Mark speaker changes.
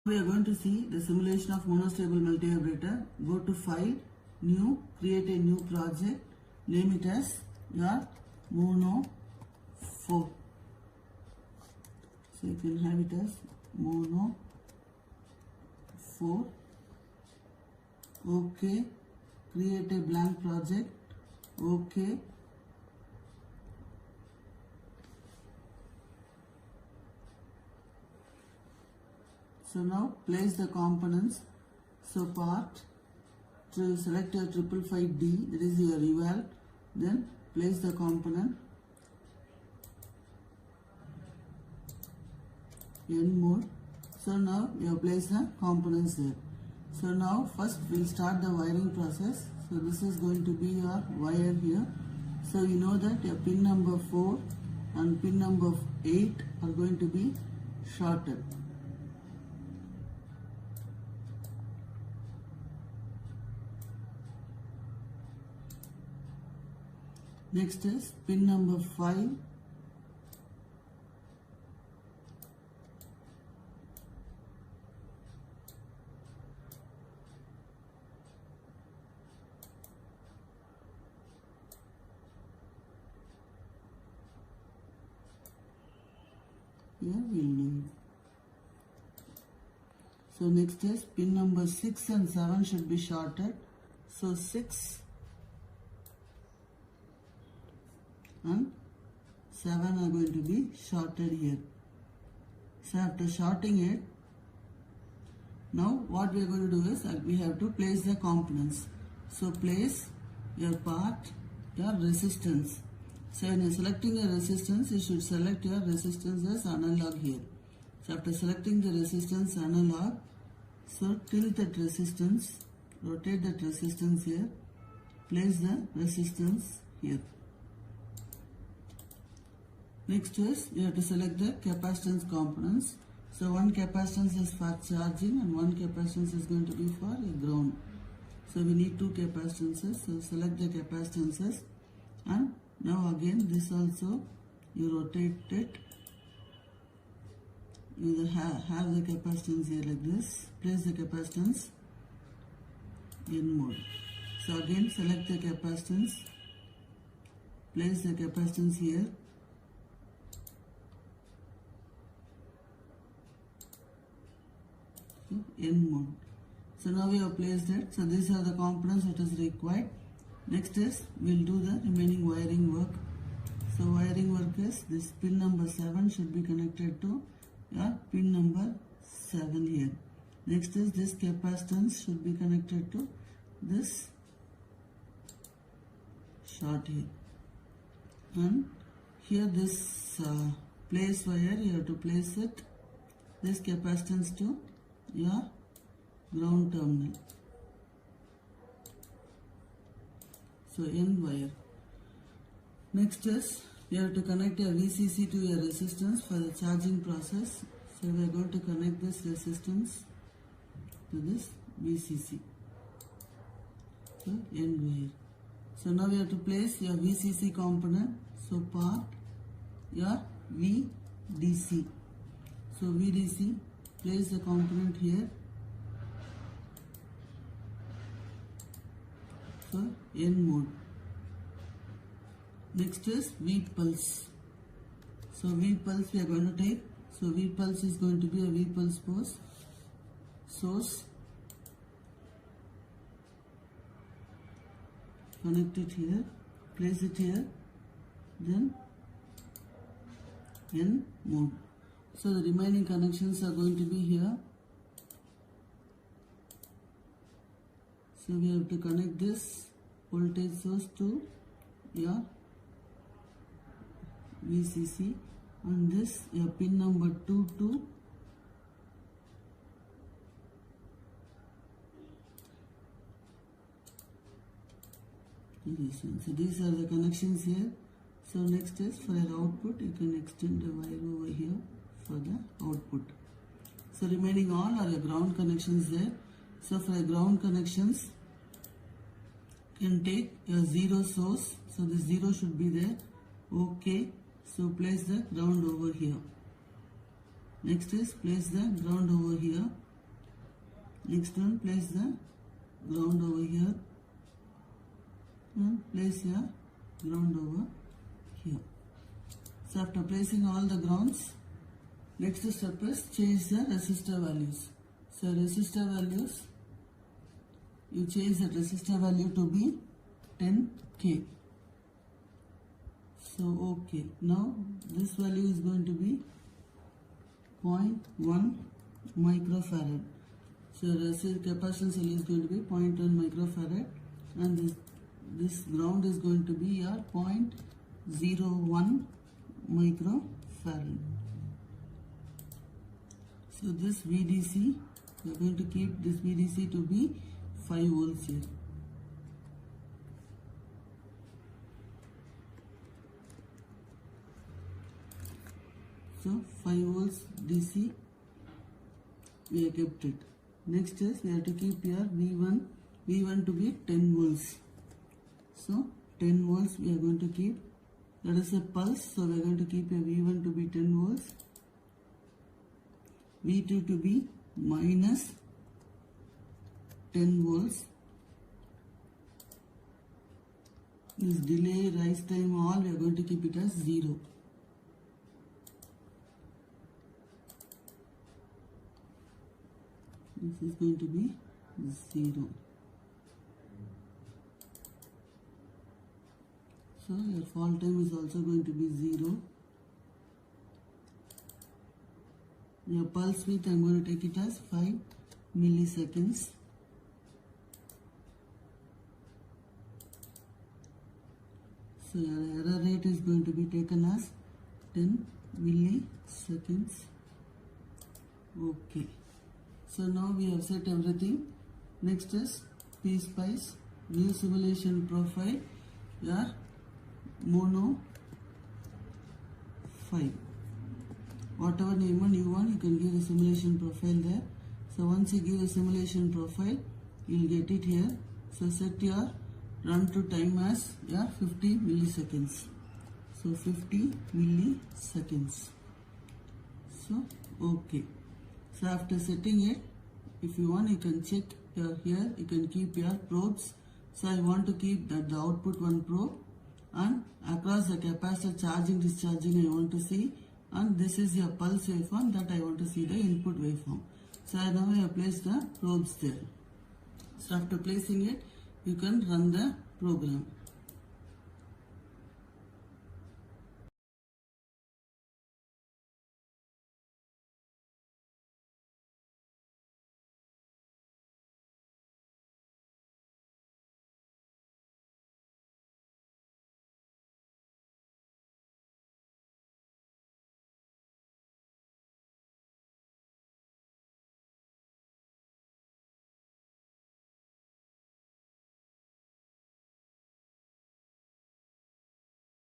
Speaker 1: We are going to see the simulation of monostable multivibrator. Go to File, New, create a new project, name it as your Mono 4. So you can have it as Mono 4. OK. Create a blank project. OK. So now place the components. So part, to select your 555D, that is your eval. Then place the component. N mode. So now you have placed the components there. So now first we'll start the wiring process. So this is going to be your wire here. So you know that your pin number 4 and pin number 8 are going to be shorted. Next is pin number 5. Here we'll leave. So next is pin number 6 and 7 should be shorted. So 6 and 7 are going to be shorted here. So after shorting it, now what we are going to do is we have to place the components. So place your part, your resistance. So when you are selecting a resistance, you should select your resistance as analog here. So after selecting the resistance analog, so tilt that resistance, rotate that resistance here, place the resistance here. Next is you have to select the capacitance components. So one capacitance is for charging and one capacitance is going to be for a ground. So we need two capacitances. So select the capacitances, and now again this also you rotate it. You have the capacitance here like this. Place the capacitance in mode. So again select the capacitance. Place the capacitance here. N mode. So now we have placed it. So these are the components that is required. Next is we'll do the remaining wiring work. So wiring work is this pin number 7 should be connected to your pin number 7 here. Next is this capacitance should be connected to this short here. And here this place wire you have to place it, this capacitance to your ground terminal. So N wire. Next is you have to connect your VCC to your resistance for the charging process. So we are going to connect this resistance to this VCC. So N wire. So now we have to place your VCC component. So part your VDC. So VDC, place the component here. So N mode. Next is V pulse. So V pulse we are going to take. So V pulse is going to be a V pulse source. Connect it here. Place it here. Then N mode. So the remaining connections are going to be here. So we have to connect this voltage source to your VCC, and this your pin number 2 to this one. So these are the connections here. So next is for your output, you can extend the wire over here for the output. So remaining all are your ground connections there. So for your ground connections, you can take your 0 source. So the 0 should be there. OK. So place the ground over here. Next is place the ground over here. Next one, place the ground over here and place your ground over here. So after placing all the grounds, next step is change the resistor values. So resistor values, you change the resistor value to be 10K. So okay, now this value is going to be 0.1 microfarad. So capacitance cell is going to be 0.1 microfarad, and this ground is going to be your 0.01 microfarad. So this VDC, we are going to keep this VDC to be 5 volts here. So 5 volts DC, we have kept it. Next is we have to keep your V1 to be 10 volts. So 10 volts we are going to keep. That is a pulse, so we are going to keep your V1 to be 10 volts. V2 to be minus 10 volts. This delay, rise time, all we are going to keep it as 0. This is going to be 0. So your fall time is also going to be 0. Your pulse width, I am going to take it as 5 milliseconds. So your error rate is going to be taken as 10 milliseconds. Okay. So now we have set everything. Next is Pspice, new simulation profile, your mono 5. Whatever name you want, you can give a simulation profile there. So once you give a simulation profile, you will get it here. So set your run to time as your 50 milliseconds. So 50 milliseconds. So okay. So after setting it, if you want, you can check here, you can keep your probes. So I want to keep that the output one probe, and across the capacitor charging discharging I want to see, and this is your pulse waveform that I want to see the input waveform. So now I have placed the probes there. So after placing it, you can run the program.